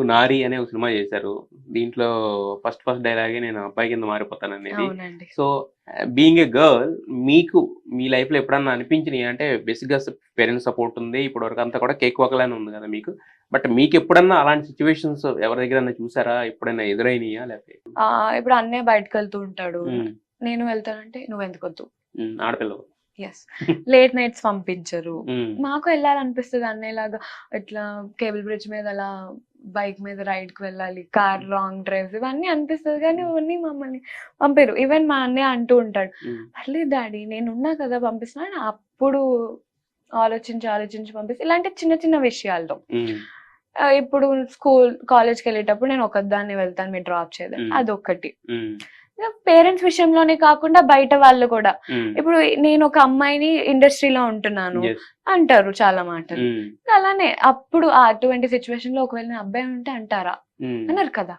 'నారి' అనే ఒక సినిమా చేశారు. దీంట్లో ఫస్ట్ డైలాగే నేను అబ్బాయి కింద మారిపోతాననేది. అవునండి. సో, బీయింగ్ ఎ గర్ల్ మీకు మీ లైఫ్‌లో ఎప్పుడన్నా అనిపించినియా? అంటే బేసిక్‌గా పేరెంట్స్ సపోర్ట్ ఉంది. ఇప్పటివరకు అంతా కూడా కేక్ వాక్‌లానే ఉంది కదా మీకు. బట్ మీకెప్పుడన్నా అలాంటి సిట్యుయేషన్స్ ఎవరి దగ్గరన్నా చూసారా? ఎప్పుడైనా ఎదురైనయా? లేకపోతే ఇప్పుడు అన్నయ్య బయటకెళ్తూ ఉంటాడు. హ్మ్. నేను వెళ్తానంటే నువ్వెందుకొద్దు. ఆడపిల్లవు. యెస్. లేట్ నైట్స్ పంపించరు. హ్మ్. మాకు ఎళ్ళాలనిపిస్తది అన్నయ్యలాగా ఇట్లా కేబుల్ బ్రిడ్జ్ మీద అలా బైక్ మీద రైడ్‌కి వెళ్ళాలి. కార్ లాంగ్ డ్రైవ్స్ ఇవన్నీ అనిపిస్తది గానీ అవన్నీ మమ్మల్ని పంపియరు. ఈవెన్ మా అన్నయ్య అంటూ ఉంటాడు. హ్మ్. పర్లేదు డాడీ నేనున్నా కదా పంపిస్తున్నా అని అప్పుడు ఆలోచించి పంపిస్తా. ఇలాంటి చిన్న చిన్న విషయాల్లో. హ్మ్. ఇప్పుడు కాలేజ్‌కెళ్ళేటప్పుడు నేను ఒక్కదాన్నే వెళ్తాను మీరు డ్రాప్ చేయడానికి. అదొక్కటి. హ్మ్. పేరెంట్స్ విషయంలోనే కాకుండా బయట వాళ్ళు కూడా. హ్మ్. ఇప్పుడు నేను ఒక అమ్మాయిని ఇండస్ట్రీలో ఉంటున్నాను యెస్. అంటారు చాలా మాటలు. హ్మ్. అలానే అప్పుడు అటువంటి సిట్యుయేషన్‌లో ఒకవేళ నేను అబ్బాయి ఉంటే అంటారా? హ్మ్. అనరు కదా!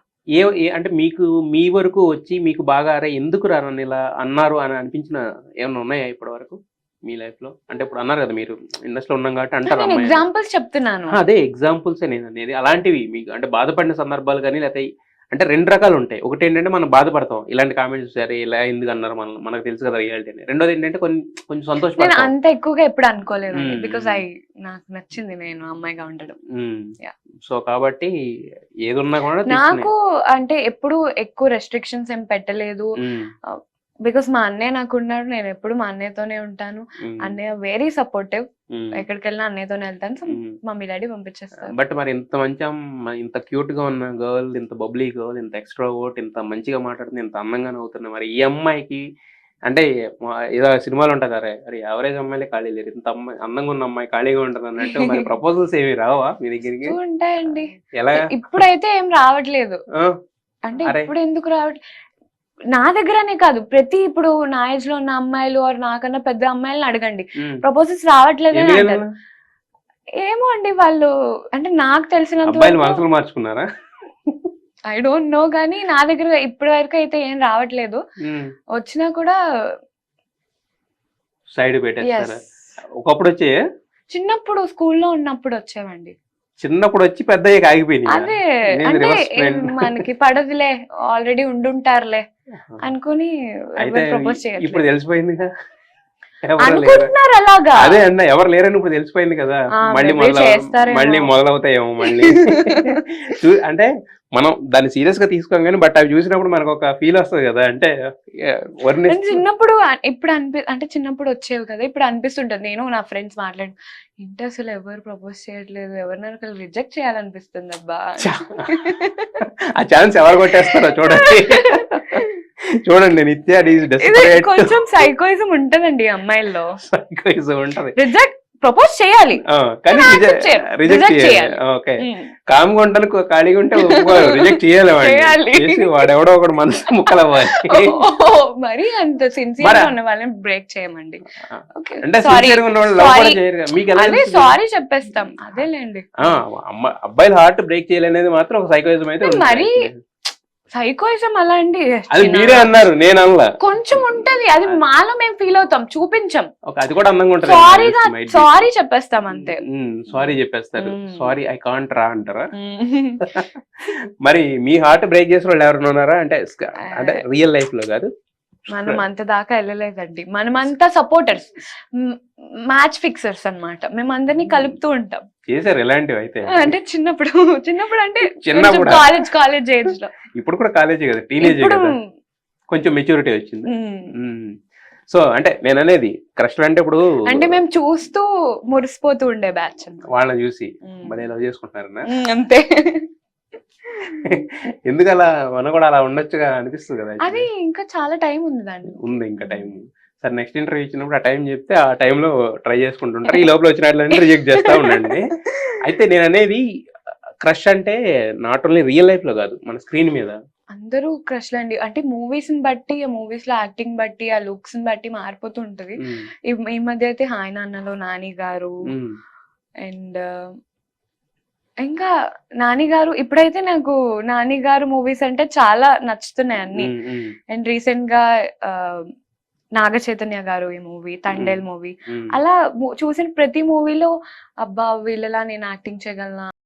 అంటే మీకు మీ వరకు వచ్చి మీకు బాగా అరే ఎందుకురా నన్నిలా అన్నారు అని అనిపించిన ఏమన్నా ఉన్నాయా ఇప్పటి వరకు మీ లైఫ్‌లో? అంటే ఇప్పుడు అన్నారు కదా మీరు ఇండస్ట్రీలో ఉన్నాం కాబట్టి అంటారు నేను అమ్మాయిలు. ఎగ్జాంపుల్స్ చెప్తున్నాను. అదే ఎగ్జాంపుల్సే నేననేది. అలాంటివి మీకు అంటే బాధపడిన సందర్భాలు గాని లేతే అంటే 2 రకాలుంటాయి. ఒకటేంటంటే మనం బాధపడతాం. ఇలాంటి కామెంట్స్ చూసారు ఇలా ఎందుకన్నారు మనకు తెలుసు కదా రియాలిటీ అని. రెండోదేంటంటే కొంచెం నేను సంతోషపడతాం. అంత ఎక్కువగా ఎప్పుడు అనుకోలేదండి. హ్మ్. బికాజ్ హ్మ్. నాకు నచ్చింది నేను అమ్మాయిగా ఉండడం. హ్మ్. యాహ్! సో, కాబట్టి ఏదున్నా కూడా తీసుకునే నాకు అంటే ఎప్పుడు ఎక్కువ రెస్ట్రిక్షన్స్ ఏం పెట్టలేదు. హ్మ్. బికాజ్ మా అన్నయ్య నాకున్నాడు. నేనెప్పుడు మా అన్నయ్యతోనే ఉంటాను. హ్మ్. అన్నయ్య వెరీ సపోర్టివ్. హ్మ్. ఎక్కడికెళ్ళినా అన్నయ్యతోనే వెళ్తాను. సో, హ్మ్. మమ్మీ, డ్యాడీ పంపించేస్తారు. బట్ మరి ఇంత మంచి ఇంత క్యూట్‌గా ఉన్న గర్ల్, ఇంత బబ్లీ గర్ల్, ఇంత ఎక్స్‌ట్రోవర్ట్, ఇంత మంచిగా మాట్లాడుతుంది, ఇంత అందంగా నవ్వుతున్న మరి ఈ అమ్మాయికి అంటే ఏదో సినిమాలో ఉంటది అరే! అరే! యావరేజ్ అమ్మాయిలే ఖాళీ లేరు. ఇంత అమ్మాయి అందంగా ఉన్న అమ్మాయి ఖాళీగా ఉంటదన్నట్టు మరి ప్రపోజల్స్ ఏమి రావా మీ దగ్గరికి? వస్తూ ఉంటాయండి. ఎలా? ఇప్పుడైతే ఏం రావట్లేదు. ఆ! అంటే అరే! ఇప్పుడెందుకు నా దగ్గరనే కాదు. ఇప్పుడు నా ఏజ్‌లో ఉన్న అమ్మాయిలు ఆర్ నాకన్నా పెద్ద అమ్మాయిలని అడగండి. హ్మ్. ప్రపోజల్స్ రావట్లేదని అంటారు. ఎందుకలా? ఏమో అండి వాళ్ళు అంటే నాకు తెలిసినంత అబ్బాయిలు వరకు మనసులు మార్చుకున్నారా? ఐ డోంట్ నో గానీ నా దగ్గర ఇప్పటి వరకు అయితే ఏం రావట్లేదు. హ్మ్. వచ్చినా కూడా సైడ్ పెట్టేస్తారా? యెస్. ఒకప్పుడొచ్చాయా? చిన్నప్పుడు స్కూల్‌లో ఉన్నప్పుడు వచ్చేవండి. చిన్నప్పుడొచ్చి పెద్దయ్యాక ఆగిపోయినాయా? అదే ఇదేంది అంటే రివర్స్ ట్రెండ్? మనకి పడదులే ఆల్రెడీ ఉండుంటారులే అనుకోని అయితే ఎవరు ప్రపోజ్ ఇప్పుడు చేయట్లేదు. తెలిసిపోయిందిగా. ఎవరు లేరు. అనుకుంటున్నారు అలాగా. అదే అన్నా ఎవరు లేరని ఇప్పుడు తెలిసిపోయింది కదా! మళ్ళీ మేబీ చేస్తారేమో. మొదలవుతాయేమో మళ్ళీ. అంటే మనం దాన్ని సీరియస్‌గా తీసుకోం గానీ, బట్ అవి చూసినప్పుడు మనకొక ఫీలొస్తది గదా! అంటే నేను వర్ణిస్తూ చిన్నప్పుడు ఇప్పుడు అంటే చిన్నప్పుడు వచ్చేవి కదా! ఇప్పుడు అనిపిస్తుంటది. నేను నా ఫ్రెండ్స్ ఏంటి అసలు ఎవరు ప్రపోజ్ చేయట్లేదు. ఎవరినైనా ఒకళ్ళు రిజెక్ట్ చేయాలనిపిస్తుందబ్బా! ఛ! ఆ ఛాన్స్ ఎవరు కొట్టేస్తారో చూడండి. చూడండి నిత్య ఈస్ ఇది డెస్పరేట్. కొంచెం సైకోయిజం ఉంటదండి అమ్మాయిల్లో. సైకోయిజం ఉంటది. ప్రపోజ్ చేయాలి. కానీ యాక్సెప్ట్ చేయరు. రిజెక్ట్ చేయాలి. చేయాలి. ఓకే. హ్మ్. కామ్‌గా ఉంటాను ఖాళీగా ఉంటే ఒప్పుకోరు. రిజెక్ట్ చేయాలి వాడిని. చేయాలి. చేసి వాడెవడో ఒకడు మనసు ముక్కలవ్వాలి. మరీ అంత మరి సిన్సియర్‌గా ఉన్న వాళ్ళని బ్రేక్ చేయమండి. ఓకే. అంటే సారీ. సిన్సియర్‌గా ఉన్నవాళ్ళు లవ్ సారీ. కూడా చేయరుగా. మీకెలా అదే తెలుస్తది? సారీ చెప్పేస్తాం. అదేలెండి. ఆ! అబ్బాయిల హార్ట్ బ్రేక్ చేయాలనేది మాత్రం ఒక సైకోయిజం అయితే ఉంటది మరీ యాక్చువల్లీ. సైకోయిజం అలా అండి. అది మీరే అన్నారు. నేననలా. కొంచెం ఉంటది. అది మాలో మేము ఫీల్ అవుతాం. చూపించం. అది కూడా అందంగా ఉంటది. సారీ చెప్పేస్తాం అంతే. సారీ చెప్పేస్తారు. హ్మ్. సారీ ఐ కాంట్ రా అంటారా? హ్మ్. మరి మీ హార్ట్ బ్రేక్ చేసిన వాళ్ళు ఎవరైనా ఉన్నారా? అంటే రియల్ లైఫ్‌లో కాదు. మనం అంత దాకా వెళ్ళలేదండి. మనమంతా సపోర్టర్స్. మ్యాచ్ ఫిక్సర్స్ అన్నమాట. మేమందరిని కలుపుతూ ఉంటాం. చేసారు ఇలాంటివి అయితే. అంటే చిన్నప్పుడు అంటే కొంచెం చిన్నప్పుడా? కాలేజ్ ఏజ్‌లో. ఇప్పుడు కూడా కాలేజే కదా! టీనేజే ఇప్పుడు కదా! కొంచెం మెచ్యూరిటీ వచ్చింది. హ్మ్. సో, అంటే నేననేది క్రష్‌లు అంటే ఇప్పుడు అంటే మేము చూస్తూ మురిసిపోతూ ఉండే బ్యాచ్ అన్నమాట. వాళ్ళని చూసి హ్మ్. భలే లవ్ చేసుకుంటున్నారనా? అంతే. ఎందుకలా మనం కూడా అలా ఉండొచ్చుగా అనిపిస్తది కదా! అది యాక్చువల్లీ. ఇంకా చాలా టైం ఉంది దానికి. ఉంది ఇంకా టైం. సరే నెక్స్ట్ ఇంటర్వ్యూ ఇచ్చినప్పుడు ఆ టైం చెప్తే ఆ టైంలో ట్రై చేసుకుంటుంటారు. ఈ లోపల వచ్చినట్లన్నీ రిజెక్ట్ చేస్తా ఉండండి. అయితే నేననేది క్రష్ అంటే నాట్ ఓన్లీ రియల్ లైఫ్‌లో కాదు. మన స్క్రీన్ మీద. అందరూ క్రష్‌లండి. అంటే మూవీస్‌ని బట్టి, ఆ మూవీస్‌లో యాక్టింగ్ బట్టి, ఆ లుక్స్‌ని బట్టి మారిపోతూ ఉంటది. హ్మ్. ఈ మధ్య అయితే 'హాయ్ నాన్నలో' నాని గారు హ్మ్. అండ్ ఇంకా నాని గారు ఇప్పుడైతే నాకు నాని గారు మూవీస్ అంటే చాలా నచ్చుతున్నాయి అన్నీ. హ్మ్. హ్మ్. అండ్ రీసెంట్‌గా ఆహ్, నాగ చైతన్య గారు ఈ మూవీ 'తండేల్' మూవీ హ్మ్. అలా చూసిన ప్రతి మూవీలో అబ్బా! వీళ్ళలా నేను యాక్టింగ్ చేయగలనా?